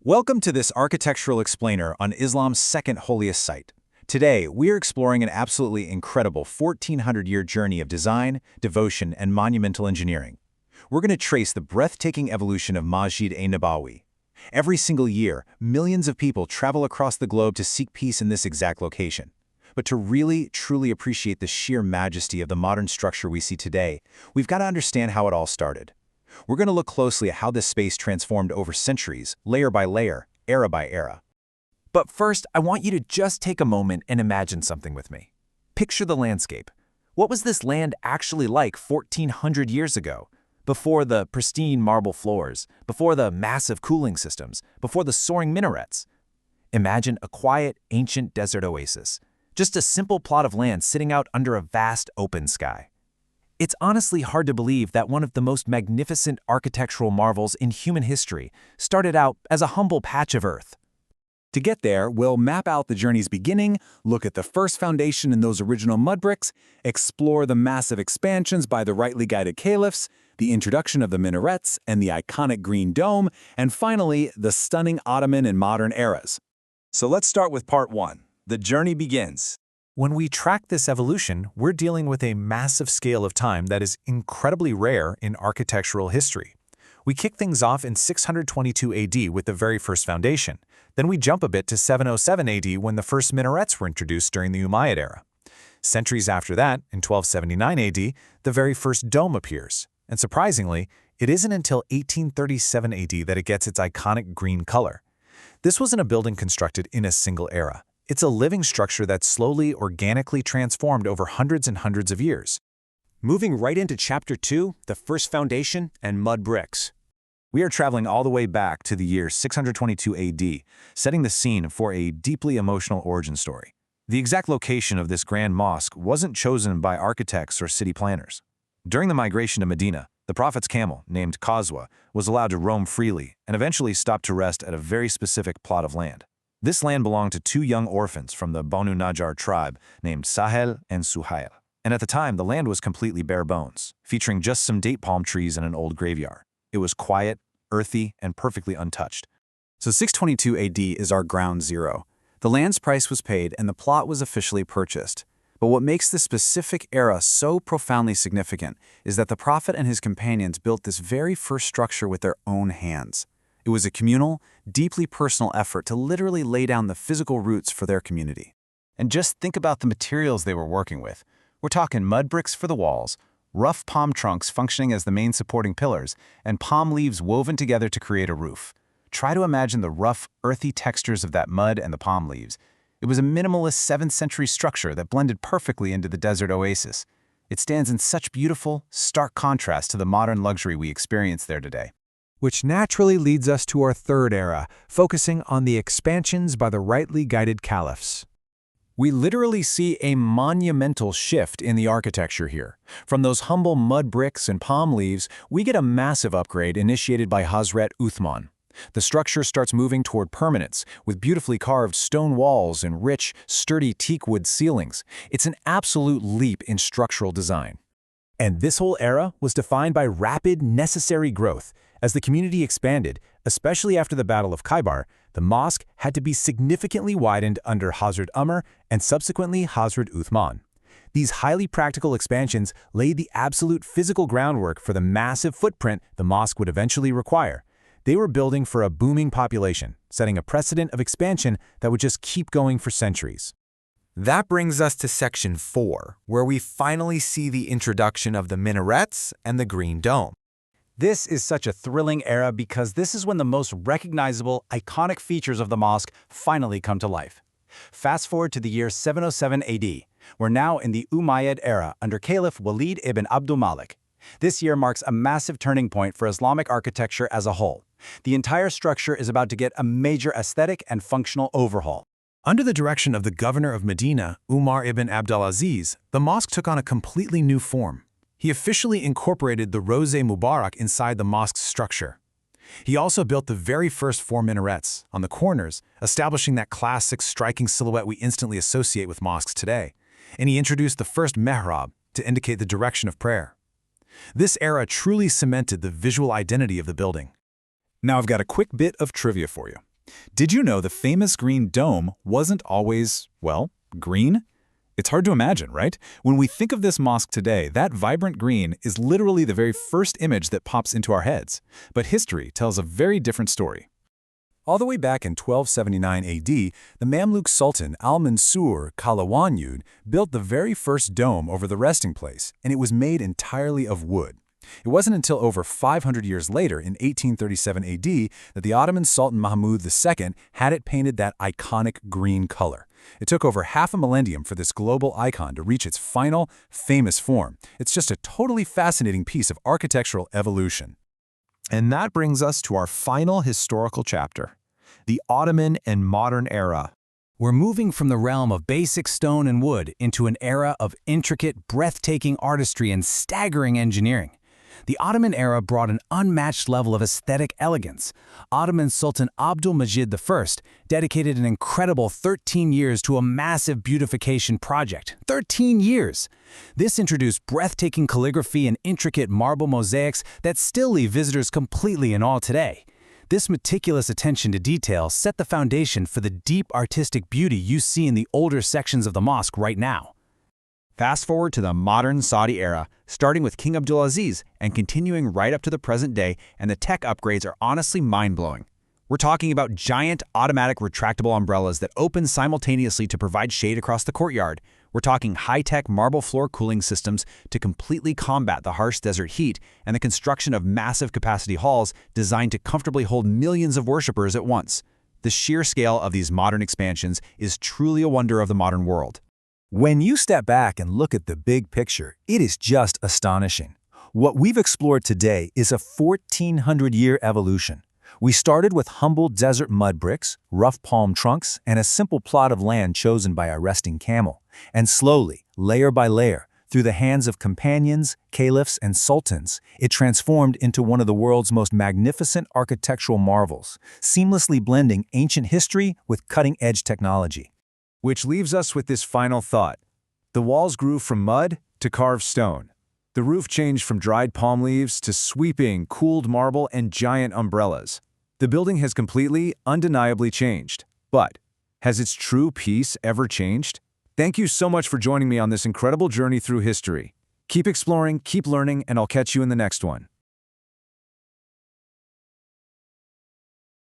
Welcome to this architectural explainer on Islam's second holiest site. Today, we are exploring an absolutely incredible 1,400-year journey of design, devotion, and monumental engineering. We're going to trace the breathtaking evolution of Masjid Nabwi. Every single year, millions of people travel across the globe to seek peace in this exact location. But to really, truly appreciate the sheer majesty of the modern structure we see today, we've got to understand how it all started. We're going to look closely at how this space transformed over centuries, layer by layer, era by era. But first, I want you to just take a moment and imagine something with me. Picture the landscape. What was this land actually like 1,400 years ago? Before the pristine marble floors, before the massive cooling systems, before the soaring minarets. Imagine a quiet, ancient desert oasis. Just a simple plot of land sitting out under a vast open sky. It's honestly hard to believe that one of the most magnificent architectural marvels in human history started out as a humble patch of earth. To get there, we'll map out the journey's beginning, look at the first foundation in those original mud bricks, explore the massive expansions by the rightly guided caliphs, the introduction of the minarets and the iconic green dome, and finally, the stunning Ottoman and modern eras. So let's start with part one. The journey begins. When we track this evolution, we're dealing with a massive scale of time that is incredibly rare in architectural history. We kick things off in 622 AD with the very first foundation. Then we jump a bit to 707 AD when the first minarets were introduced during the Umayyad era. Centuries after that, in 1279 AD, the very first dome appears. And surprisingly, it isn't until 1837 AD that it gets its iconic green color. This wasn't a building constructed in a single era. It's a living structure that slowly, organically transformed over hundreds and hundreds of years. Moving right into Chapter 2, the first foundation and mud bricks. We are traveling all the way back to the year 622 AD, setting the scene for a deeply emotional origin story. The exact location of this grand mosque wasn't chosen by architects or city planners. During the migration to Medina, the Prophet's camel, named Qazwa, was allowed to roam freely and eventually stopped to rest at a very specific plot of land. This land belonged to two young orphans from the Banu Najjar tribe named Sahel and Suhail. And at the time, the land was completely bare bones, featuring just some date palm trees and an old graveyard. It was quiet, earthy, and perfectly untouched. So 622 AD is our ground zero. The land's price was paid and the plot was officially purchased. But what makes this specific era so profoundly significant is that the Prophet and his companions built this very first structure with their own hands. It was a communal, deeply personal effort to literally lay down the physical roots for their community. And just think about the materials they were working with. We're talking mud bricks for the walls, rough palm trunks functioning as the main supporting pillars, and palm leaves woven together to create a roof. Try to imagine the rough, earthy textures of that mud and the palm leaves. It was a minimalist 7th century structure that blended perfectly into the desert oasis. It stands in such beautiful, stark contrast to the modern luxury we experience there today. Which naturally leads us to our third era, focusing on the expansions by the rightly guided caliphs. We literally see a monumental shift in the architecture here. From those humble mud bricks and palm leaves, we get a massive upgrade initiated by Hazrat Uthman. The structure starts moving toward permanence, with beautifully carved stone walls and rich, sturdy teakwood ceilings. It's an absolute leap in structural design. And this whole era was defined by rapid, necessary growth. As the community expanded, especially after the Battle of Khaybar, the mosque had to be significantly widened under Hazrat Umar and subsequently Hazrat Uthman. These highly practical expansions laid the absolute physical groundwork for the massive footprint the mosque would eventually require. They were building for a booming population, setting a precedent of expansion that would just keep going for centuries. That brings us to Section 4, where we finally see the introduction of the minarets and the green dome. This is such a thrilling era because this is when the most recognizable, iconic features of the mosque finally come to life. Fast forward to the year 707 AD. We're now in the Umayyad era under Caliph Walid ibn Abdul Malik. This year marks a massive turning point for Islamic architecture as a whole. The entire structure is about to get a major aesthetic and functional overhaul. Under the direction of the governor of Medina, Umar ibn Abdulaziz, the mosque took on a completely new form. He officially incorporated the Rose Mubarak inside the mosque's structure. He also built the very first 4 minarets on the corners, establishing that classic striking silhouette we instantly associate with mosques today. And he introduced the first mihrab to indicate the direction of prayer. This era truly cemented the visual identity of the building. Now I've got a quick bit of trivia for you. Did you know the famous green dome wasn't always, well, green? It's hard to imagine, right? When we think of this mosque today, that vibrant green is literally the very first image that pops into our heads. But history tells a very different story. All the way back in 1279 AD, the Mamluk Sultan Al-Mansur Qalawanyud built the very first dome over the resting place, and it was made entirely of wood. It wasn't until over 500 years later, in 1837 AD, that the Ottoman Sultan Mahmud II had it painted that iconic green color. It took over half a millennium for this global icon to reach its final, famous form. It's just a totally fascinating piece of architectural evolution. And that brings us to our final historical chapter, the Ottoman and modern era. We're moving from the realm of basic stone and wood into an era of intricate, breathtaking artistry and staggering engineering. The Ottoman era brought an unmatched level of aesthetic elegance. Ottoman Sultan Abdülmecid I dedicated an incredible 13 years to a massive beautification project. 13 years! This introduced breathtaking calligraphy and intricate marble mosaics that still leave visitors completely in awe today. This meticulous attention to detail set the foundation for the deep artistic beauty you see in the older sections of the mosque right now. Fast forward to the modern Saudi era, starting with King Abdulaziz and continuing right up to the present day, and the tech upgrades are honestly mind-blowing. We're talking about giant automatic retractable umbrellas that open simultaneously to provide shade across the courtyard. We're talking high-tech marble floor cooling systems to completely combat the harsh desert heat, and the construction of massive capacity halls designed to comfortably hold millions of worshippers at once. The sheer scale of these modern expansions is truly a wonder of the modern world. When you step back and look at the big picture, it is just astonishing. What we've explored today is a 1,400-year evolution. We started with humble desert mud bricks, rough palm trunks, and a simple plot of land chosen by a resting camel. And slowly, layer by layer, through the hands of companions, caliphs, and sultans, it transformed into one of the world's most magnificent architectural marvels, seamlessly blending ancient history with cutting-edge technology. Which leaves us with this final thought. The walls grew from mud to carved stone. The roof changed from dried palm leaves to sweeping, cooled marble and giant umbrellas. The building has completely, undeniably changed. But has its true peace ever changed? Thank you so much for joining me on this incredible journey through history. Keep exploring, keep learning, and I'll catch you in the next one.